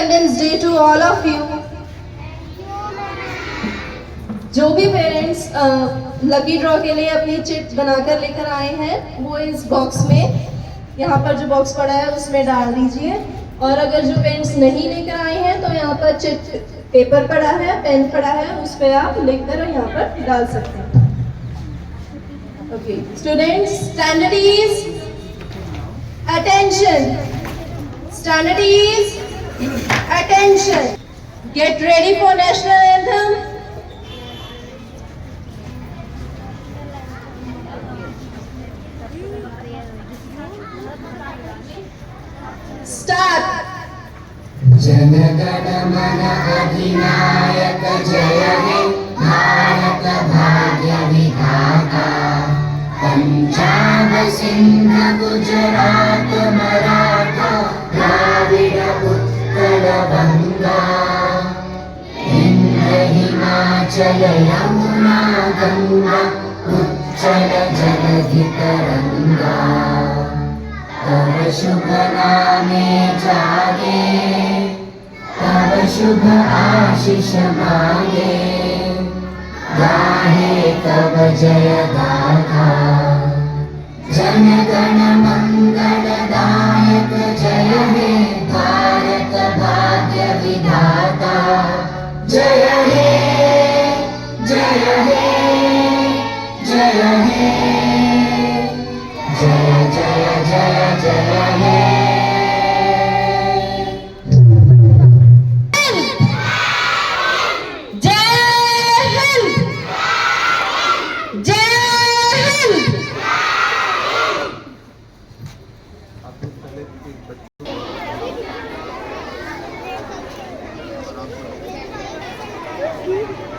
Independence Day to all of you. जो भी parents lucky draw के लिए अपनी चिट बनाकर लेकर आए हैं वो इस बॉक्स में, यहाँ पर जो बॉक्स पड़ा है उसमें डाल दीजिए। और अगर जो पेरेंट्स नहीं लेकर आए हैं तो यहाँ पर चिट पेपर पड़ा है, पेन पड़ा है, उस पर आप लिखकर यहाँ पर डाल सकते हैं। Okay students, standard is attention. Standard is attention. Get ready for national anthem. Start. जनगण मन अधिनायक जय हे भारत भाग्य विधाता। पंजाब सिंध गुजरात मराठा द्राविड उत्कल बंगा। विंध्य हिमाचल यमुना गंगा उच्चल जलधि तरंगा। तव शुभ नामे जागे, तव शुभ आशीष मागे। गाहे तव जय गाथा, जन गण मंगल दायक जय हे भारत भाग्य विधाता। जय हे जय हे जय हे, जय जय जय जय हे। Thank you.